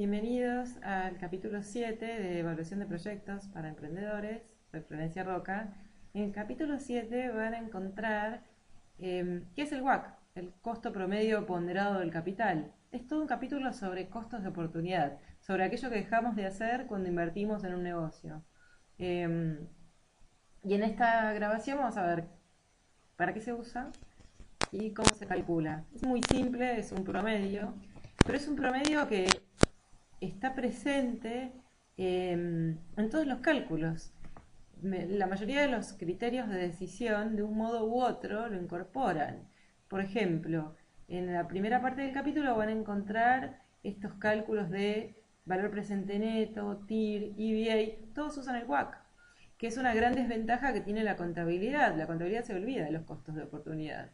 Bienvenidos al capítulo 7 de Evaluación de Proyectos para Emprendedores. Soy Florencia Roca. En el capítulo 7 van a encontrar qué es el WACC, el costo promedio ponderado del capital. Es todo un capítulo sobre costos de oportunidad, sobre aquello que dejamos de hacer cuando invertimos en un negocio. Y en esta grabación vamos a ver para qué se usa y cómo se calcula. Es muy simple, es un promedio, pero es un promedio que está presente en todos los cálculos. La mayoría de los criterios de decisión, de un modo u otro, lo incorporan. Por ejemplo, en la primera parte del capítulo van a encontrar estos cálculos de valor presente neto, TIR, EVA, todos usan el WACC, que es una gran desventaja que tiene la contabilidad. La contabilidad se olvida de los costos de oportunidad.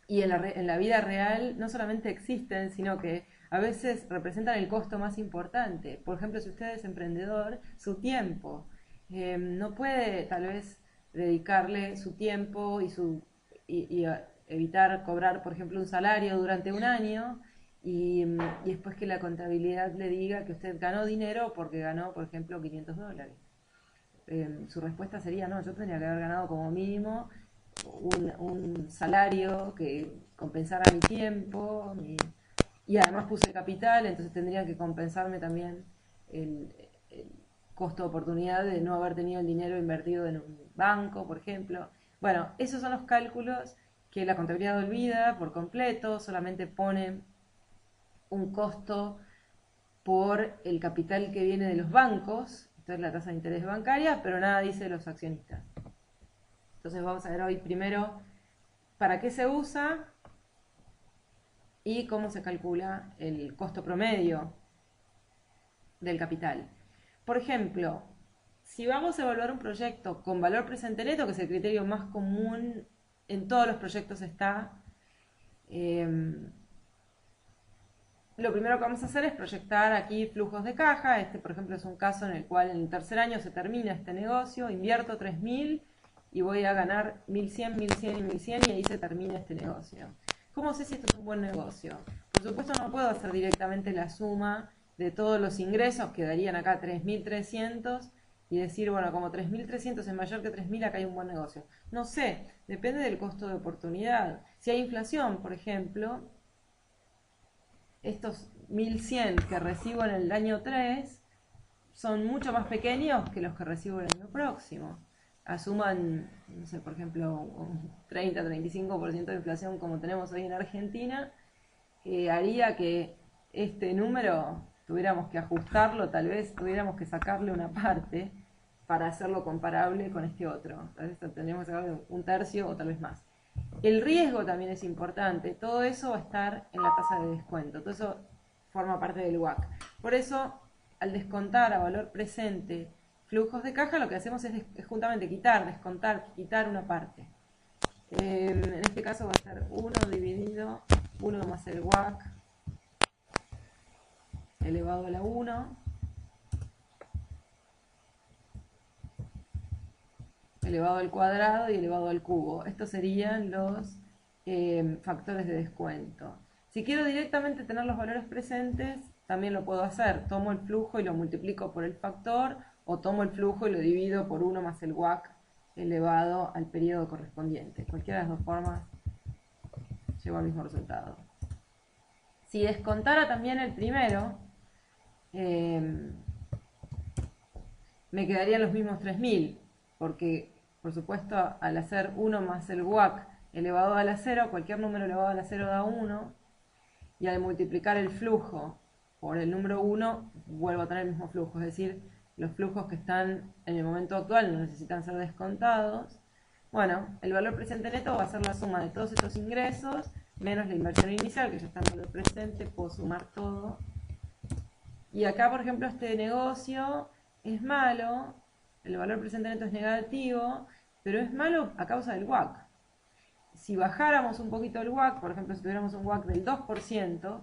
Y en la vida real no solamente existen, sino que a veces representan el costo más importante. Por ejemplo, si usted es emprendedor, su tiempo. No puede tal vez dedicarle su tiempo y evitar cobrar, por ejemplo, un salario durante un año y después que la contabilidad le diga que usted ganó dinero porque ganó, por ejemplo, $500. Su respuesta sería, no, yo tendría que haber ganado como mínimo un salario que compensara mi tiempo y además puse capital, entonces tendría que compensarme también el costo de oportunidad de no haber tenido el dinero invertido en un banco, por ejemplo. Bueno, esos son los cálculos que la contabilidad olvida por completo, solamente pone un costo por el capital que viene de los bancos, esto es la tasa de interés bancaria, pero nada dice de los accionistas. Entonces vamos a ver hoy primero para qué se usa y cómo se calcula el costo promedio del capital. Por ejemplo, si vamos a evaluar un proyecto con valor presente neto, que es el criterio más común en todos los proyectos está, lo primero que vamos a hacer es proyectar aquí flujos de caja. Este, por ejemplo, es un caso en el cual en el tercer año se termina este negocio, invierto 3.000 y voy a ganar 1.100, 1.100 y 1.100 y ahí se termina este negocio. ¿Cómo sé si esto es un buen negocio? Por supuesto no puedo hacer directamente la suma de todos los ingresos que darían acá 3.300 y decir, bueno, como 3.300 es mayor que 3.000, acá hay un buen negocio. No sé, depende del costo de oportunidad. Si hay inflación, por ejemplo, estos 1.100 que recibo en el año 3 son mucho más pequeños que los que recibo el año próximo. Asuman, no sé, por ejemplo, un 30-35% de inflación como tenemos hoy en Argentina, haría que este número tuviéramos que ajustarlo, tal vez tuviéramos que sacarle una parte para hacerlo comparable con este otro. Tal vez tendríamos que sacarle un tercio o tal vez más. El riesgo también es importante, todo eso va a estar en la tasa de descuento, todo eso forma parte del WACC. Por eso, al descontar a valor presente flujos de caja, lo que hacemos es justamente descontar, quitar una parte. En este caso va a ser 1 dividido 1 más el WACC elevado a la 1 elevado al cuadrado y elevado al cubo. Estos serían los factores de descuento. Si quiero directamente tener los valores presentes, también lo puedo hacer. Tomo el flujo y lo multiplico por el factor, o tomo el flujo y lo divido por 1 más el WACC elevado al periodo correspondiente. Cualquiera de las dos formas llevo al mismo resultado. Si descontara también el primero, me quedarían los mismos 3.000, porque por supuesto al hacer 1 más el WACC elevado a la 0, cualquier número elevado a la 0 da 1, y al multiplicar el flujo por el número 1 vuelvo a tener el mismo flujo, es decir, los flujos que están en el momento actual no necesitan ser descontados. Bueno, el valor presente neto va a ser la suma de todos estos ingresos menos la inversión inicial, que ya está en valor presente, puedo sumar todo. Y acá, por ejemplo, este negocio es malo, el valor presente neto es negativo, pero es malo a causa del WACC. Si bajáramos un poquito el WACC, por ejemplo, si tuviéramos un WACC del 2%,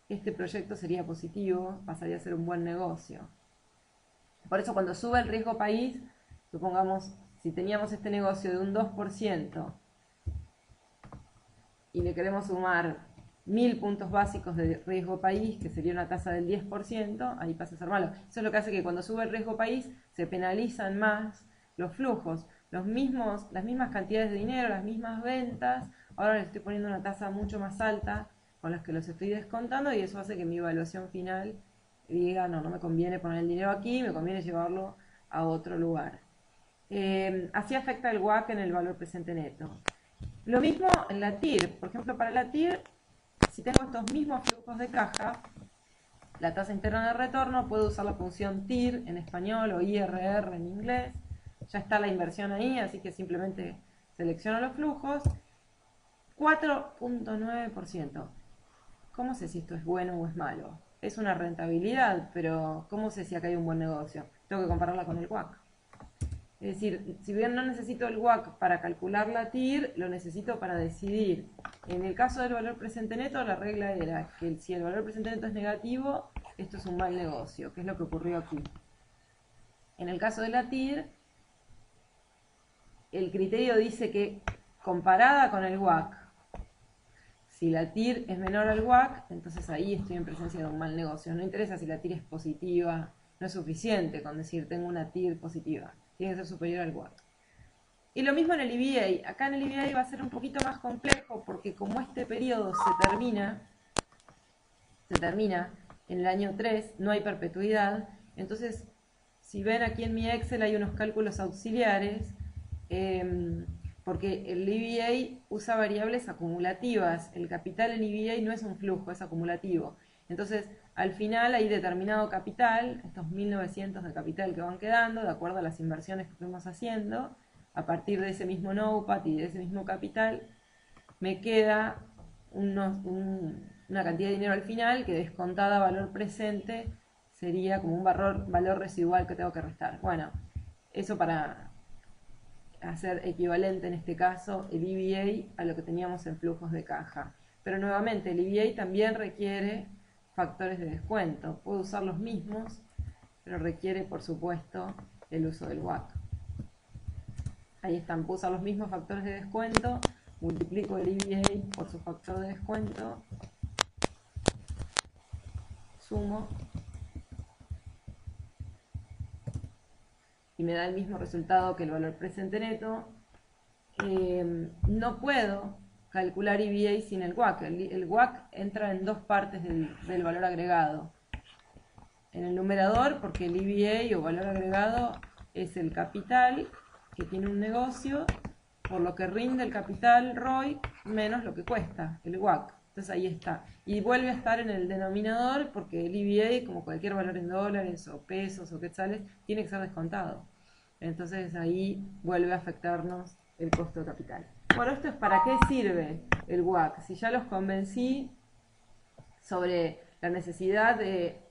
este proyecto sería positivo, pasaría a ser un buen negocio. Por eso cuando sube el riesgo país, supongamos, si teníamos este negocio de un 2% y le queremos sumar 1000 puntos básicos de riesgo país, que sería una tasa del 10%, ahí pasa a ser malo. Eso es lo que hace que cuando sube el riesgo país se penalizan más los flujos. Las mismas cantidades de dinero, las mismas ventas, ahora les estoy poniendo una tasa mucho más alta con las que los estoy descontando y eso hace que mi evaluación final diga, no, no me conviene poner el dinero aquí, me conviene llevarlo a otro lugar. Así afecta el WACC en el valor presente neto. Lo mismo en la TIR. Por ejemplo, para la TIR, si tengo estos mismos flujos de caja, la tasa interna de retorno, puedo usar la función TIR en español o IRR en inglés. Ya está la inversión ahí, así que simplemente selecciono los flujos. 4.9%. ¿Cómo sé si esto es bueno o es malo? Es una rentabilidad, pero ¿cómo sé si acá hay un buen negocio? Tengo que compararla con el WACC. Es decir, si bien no necesito el WACC para calcular la TIR, lo necesito para decidir. En el caso del valor presente neto, la regla era que si el valor presente neto es negativo, esto es un mal negocio, que es lo que ocurrió aquí. En el caso de la TIR, el criterio dice que comparada con el WACC, si la TIR es menor al WACC, entonces ahí estoy en presencia de un mal negocio. No interesa si la TIR es positiva, no es suficiente con decir tengo una TIR positiva, tiene que ser superior al WACC. Y lo mismo en el EVA. Acá en el EVA va a ser un poquito más complejo porque como este periodo se termina en el año 3, no hay perpetuidad. Entonces, si ven aquí en mi Excel hay unos cálculos auxiliares, porque el EVA usa variables acumulativas. El capital en EVA no es un flujo, es acumulativo. Entonces, al final hay determinado capital, estos 1900 de capital que van quedando, de acuerdo a las inversiones que fuimos haciendo. A partir de ese mismo NOPAT y de ese mismo capital, me queda una cantidad de dinero al final que descontada a valor presente sería como un valor residual que tengo que restar. Bueno, eso para hacer equivalente en este caso el EVA a lo que teníamos en flujos de caja. Pero nuevamente el EVA también requiere factores de descuento. Puedo usar los mismos, pero requiere por supuesto el uso del WACC. Ahí están, puedo usar los mismos factores de descuento, multiplico el EVA por su factor de descuento, sumo y me da el mismo resultado que el valor presente neto. No puedo calcular EVA sin el WACC. El WACC entra en dos partes del valor agregado. En el numerador, porque el EVA o valor agregado es el capital que tiene un negocio, por lo que rinde el capital ROI menos lo que cuesta, el WACC. Entonces ahí está. Y vuelve a estar en el denominador porque el EVA, como cualquier valor en dólares o pesos o quetzales, tiene que ser descontado. Entonces ahí vuelve a afectarnos el costo de capital. Bueno, esto es para qué sirve el WACC. Si ya los convencí sobre la necesidad de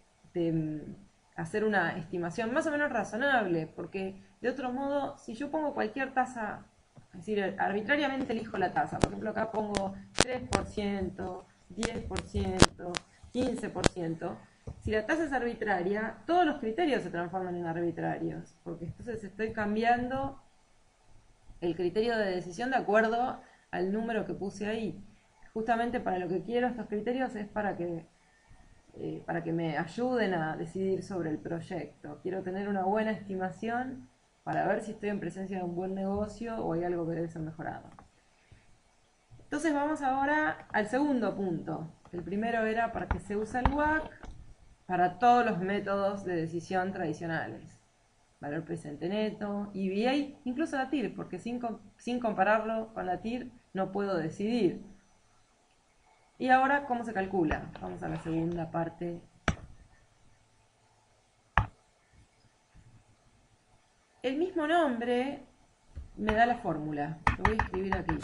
hacer una estimación más o menos razonable, porque de otro modo, si yo pongo cualquier tasa, es decir, arbitrariamente elijo la tasa, por ejemplo acá pongo 3%, 10%, 15%, si la tasa es arbitraria, todos los criterios se transforman en arbitrarios, porque entonces estoy cambiando el criterio de decisión de acuerdo al número que puse ahí. Justamente para lo que quiero estos criterios es para que me ayuden a decidir sobre el proyecto. Quiero tener una buena estimación para ver si estoy en presencia de un buen negocio o hay algo que debe ser mejorado. Entonces vamos ahora al segundo punto. El primero era para qué se usa el WACC para todos los métodos de decisión tradicionales. Valor presente neto, EVA, incluso la TIR, porque sin compararlo con la TIR no puedo decidir. Y ahora, ¿cómo se calcula? Vamos a la segunda parte. El mismo nombre me da la fórmula. Lo voy a escribir aquí.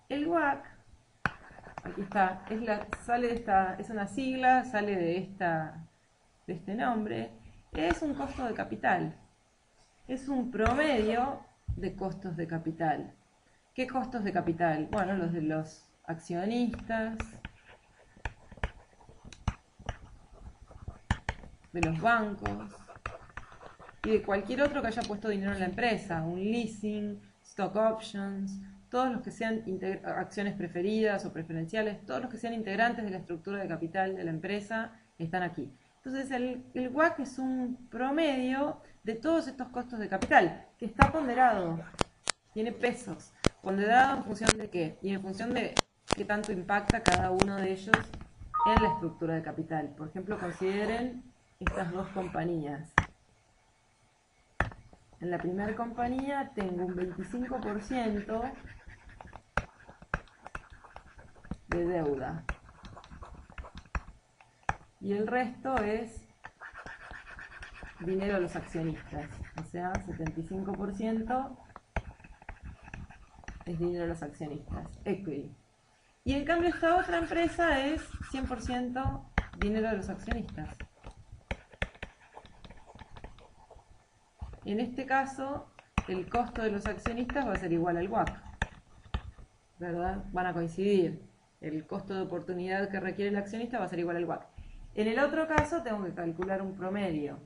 El WACC, aquí está, es una sigla, sale de este nombre, es un costo de capital. Es un promedio de costos de capital. ¿Qué costos de capital? Bueno, los de los accionistas, de los bancos y de cualquier otro que haya puesto dinero en la empresa, un leasing, stock options, todos los que sean acciones preferidas o preferenciales, todos los que sean integrantes de la estructura de capital de la empresa están aquí. Entonces el WACC es un promedio de todos estos costos de capital, que está ponderado, tiene pesos, ponderado en función de qué, y en función de qué tanto impacta cada uno de ellos en la estructura de capital. Por ejemplo, consideren estas dos compañías. En la primera compañía tengo un 25% de deuda y el resto es dinero a los accionistas, o sea, 75% es dinero a los accionistas, equity. Y en cambio esta otra empresa es 100% dinero de los accionistas. En este caso, el costo de los accionistas va a ser igual al WACC, ¿verdad? Van a coincidir. El costo de oportunidad que requiere el accionista va a ser igual al WACC. En el otro caso, tengo que calcular un promedio.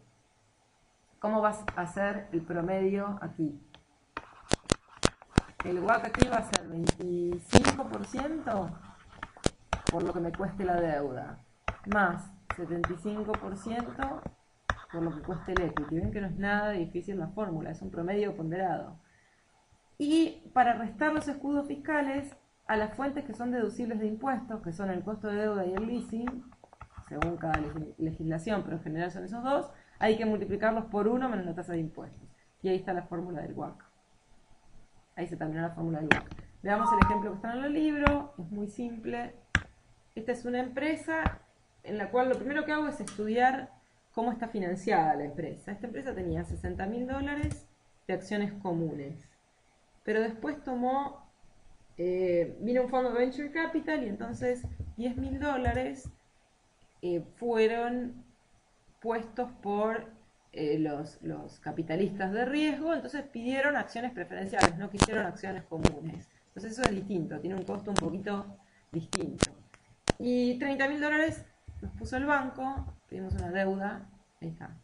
¿Cómo vas a hacer el promedio aquí? El WACC aquí va a ser 25% por lo que me cueste la deuda, más 75% por lo que cueste el equity. Ven que no es nada difícil la fórmula, es un promedio ponderado. Y para restar los escudos fiscales a las fuentes que son deducibles de impuestos, que son el costo de deuda y el leasing, según cada legislación, pero en general son esos dos, hay que multiplicarlos por 1 menos la tasa de impuestos. Y ahí está la fórmula del WACC. Ahí se terminó la fórmula del WACC. Veamos el ejemplo que está en el libro, es muy simple. Esta es una empresa en la cual lo primero que hago es estudiar cómo está financiada la empresa. Esta empresa tenía $60.000 de acciones comunes, pero después vino un fondo de Venture Capital y entonces $10.000 fueron puestos por los capitalistas de riesgo, entonces pidieron acciones preferenciales, no quisieron acciones comunes. Entonces eso es distinto, tiene un costo un poquito distinto. Y $30.000 los puso el banco, pedimos una deuda, ahí está.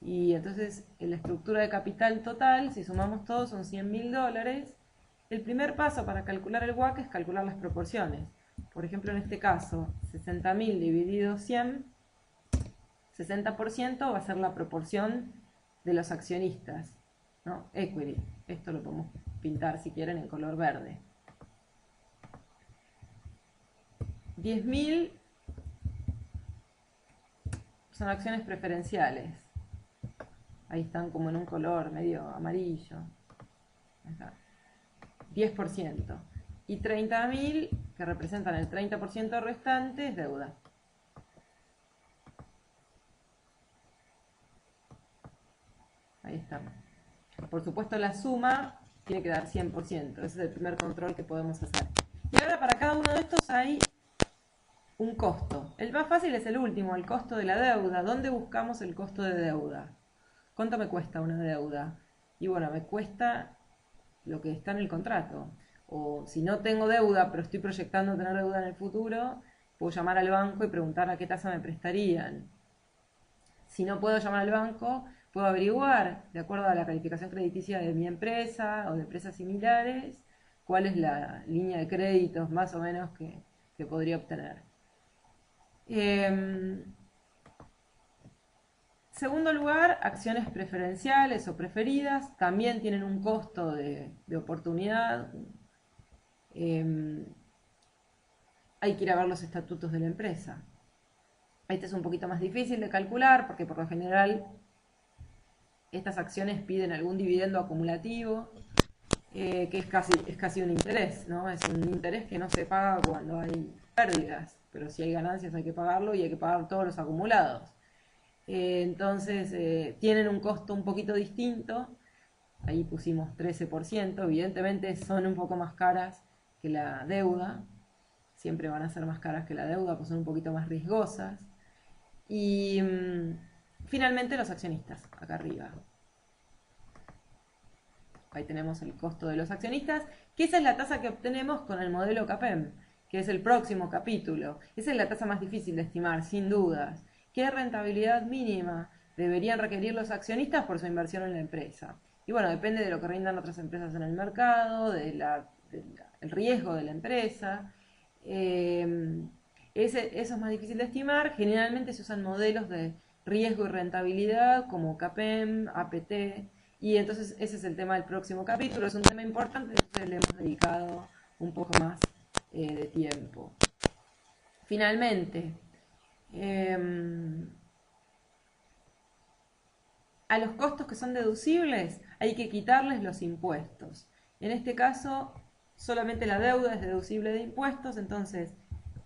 Y entonces en la estructura de capital total, si sumamos todo, son $100.000. El primer paso para calcular el WACC es calcular las proporciones. Por ejemplo, en este caso, 60.000 dividido 100, 60% va a ser la proporción de los accionistas, ¿no? Equity. Esto lo podemos pintar si quieren en color verde. 10.000 son acciones preferenciales. Ahí están como en un color medio amarillo. Ahí está. 10%. Y 30.000, que representan el 30% restante, es deuda. Ahí está. Por supuesto, la suma tiene que dar 100%. Ese es el primer control que podemos hacer. Y ahora para cada uno de estos hay un costo. El más fácil es el último, el costo de la deuda. ¿Dónde buscamos el costo de deuda? ¿Cuánto me cuesta una deuda? Y bueno, me cuesta lo que está en el contrato. O si no tengo deuda, pero estoy proyectando tener deuda en el futuro, puedo llamar al banco y preguntar a qué tasa me prestarían. Si no puedo llamar al banco, puedo averiguar, de acuerdo a la calificación crediticia de mi empresa o de empresas similares, cuál es la línea de créditos más o menos que podría obtener. Segundo lugar, acciones preferenciales o preferidas también tienen un costo de oportunidad. Hay que ir a ver los estatutos de la empresa. Este es un poquito más difícil de calcular porque por lo general estas acciones piden algún dividendo acumulativo, que es casi un interés, ¿no? Es un interés que no se paga cuando hay pérdidas, pero si hay ganancias hay que pagarlo y hay que pagar todos los acumulados. Entonces tienen un costo un poquito distinto. Ahí pusimos 13%. Evidentemente son un poco más caras que la deuda. Siempre van a ser más caras que la deuda, pues son un poquito más riesgosas. Y finalmente los accionistas, acá arriba. ahí tenemos el costo de los accionistas, que esa es la tasa que obtenemos con el modelo CAPEM, que es el próximo capítulo. Esa es la tasa más difícil de estimar, sin dudas. ¿Qué rentabilidad mínima deberían requerir los accionistas por su inversión en la empresa? Y bueno, depende de lo que rindan otras empresas en el mercado, del riesgo de la empresa. Eso es más difícil de estimar. Generalmente se usan modelos de riesgo y rentabilidad como CAPEM, APT, y entonces ese es el tema del próximo capítulo. Es un tema importante, entonces le hemos dedicado un poco más de tiempo. Finalmente, a los costos que son deducibles hay que quitarles los impuestos. En este caso, solamente la deuda es deducible de impuestos, entonces,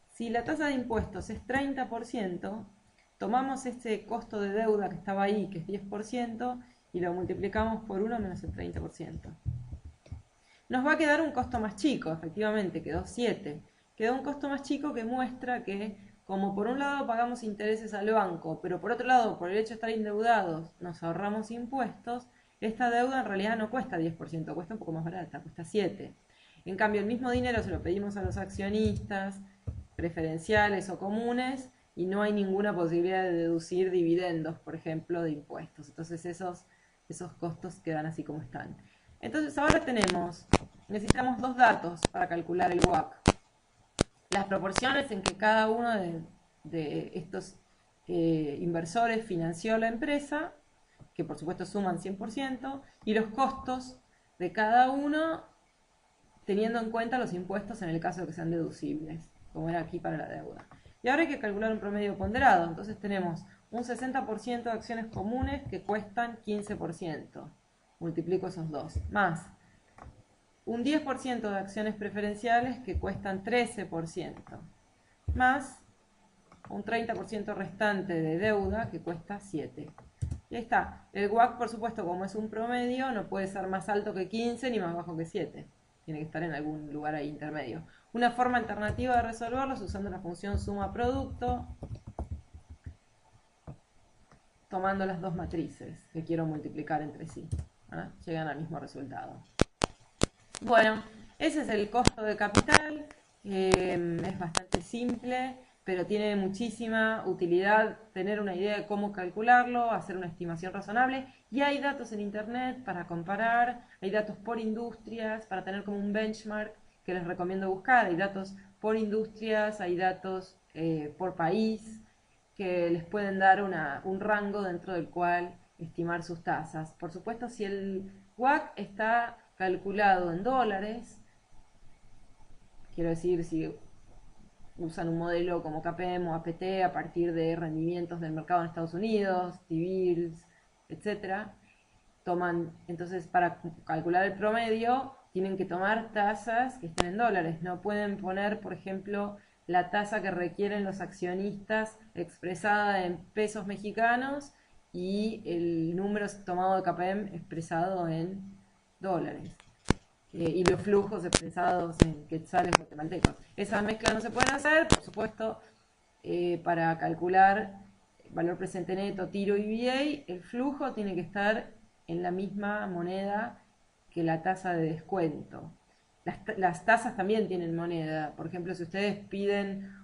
si la tasa de impuestos es 30%, tomamos este costo de deuda que estaba ahí, que es 10%, y lo multiplicamos por 1 menos el 30%. Nos va a quedar un costo más chico, efectivamente, quedó 7. Quedó un costo más chico que muestra que, como por un lado pagamos intereses al banco, pero por otro lado, por el hecho de estar endeudados, nos ahorramos impuestos, esta deuda en realidad no cuesta 10%, cuesta un poco más barata, cuesta 7. En cambio, el mismo dinero se lo pedimos a los accionistas, preferenciales o comunes, y no hay ninguna posibilidad de deducir dividendos, por ejemplo, de impuestos. Entonces esos costos quedan así como están. Entonces ahora necesitamos dos datos para calcular el WACC. Las proporciones en que cada uno de estos inversores financió la empresa, que por supuesto suman 100%, y los costos de cada uno teniendo en cuenta los impuestos en el caso de que sean deducibles, como era aquí para la deuda. Y ahora hay que calcular un promedio ponderado, entonces tenemos un 60% de acciones comunes que cuestan 15%, multiplico esos dos, más un 10% de acciones preferenciales que cuestan 13%, más un 30% restante de deuda que cuesta 7%. Y ahí está. El WACC, por supuesto, como es un promedio, no puede ser más alto que 15 ni más bajo que 7. Tiene que estar en algún lugar ahí intermedio. Una forma alternativa de resolverlo es usando la función suma producto, tomando las dos matrices que quiero multiplicar entre sí. Llegan al mismo resultado. Bueno, ese es el costo de capital. Es bastante simple, pero tiene muchísima utilidad tener una idea de cómo calcularlo, hacer una estimación razonable. Y hay datos en internet para comparar, hay datos por industrias, para tener como un benchmark que les recomiendo buscar. Hay datos por industrias, hay datos por país, que les pueden dar un rango dentro del cual estimar sus tasas. Por supuesto, si el WACC está calculado en dólares, quiero decir, si usan un modelo como KPM o APT a partir de rendimientos del mercado en Estados Unidos, T-bills, etcétera, entonces para calcular el promedio tienen que tomar tasas que estén en dólares. No pueden poner, por ejemplo, la tasa que requieren los accionistas expresada en pesos mexicanos y el número tomado de KPM expresado en dólares. Y los flujos expresados en quetzales guatemaltecos. Esa mezcla no se pueden hacer, por supuesto, para calcular valor presente neto, tiro y VA, el flujo tiene que estar en la misma moneda que la tasa de descuento. Las tasas también tienen moneda. Por ejemplo, si ustedes piden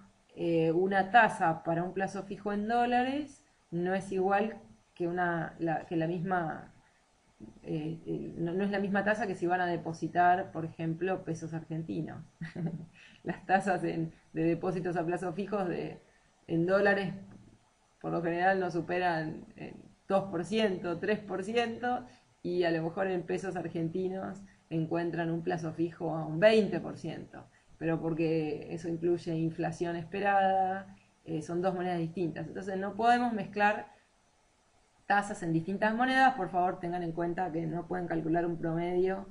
una tasa para un plazo fijo en dólares, no es igual que la misma no es la misma tasa que si van a depositar, por ejemplo, pesos argentinos. Las tasas de depósitos a plazo fijos en dólares por lo general no superan 2%, 3%, y a lo mejor en pesos argentinos encuentran un plazo fijo a un 20%, pero porque eso incluye inflación esperada, son dos monedas distintas. Entonces no podemos mezclar tasas en distintas monedas. Por favor tengan en cuenta que no pueden calcular un promedio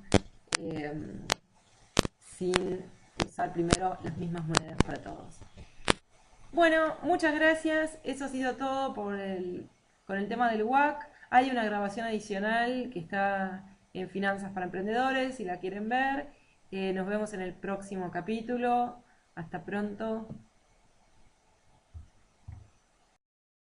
sin usar primero las mismas monedas para todos. Bueno, muchas gracias. Eso ha sido todo con el tema del WACC. Hay una grabación adicional que está en Finanzas para Emprendedores, si la quieren ver. Nos vemos en el próximo capítulo. Hasta pronto.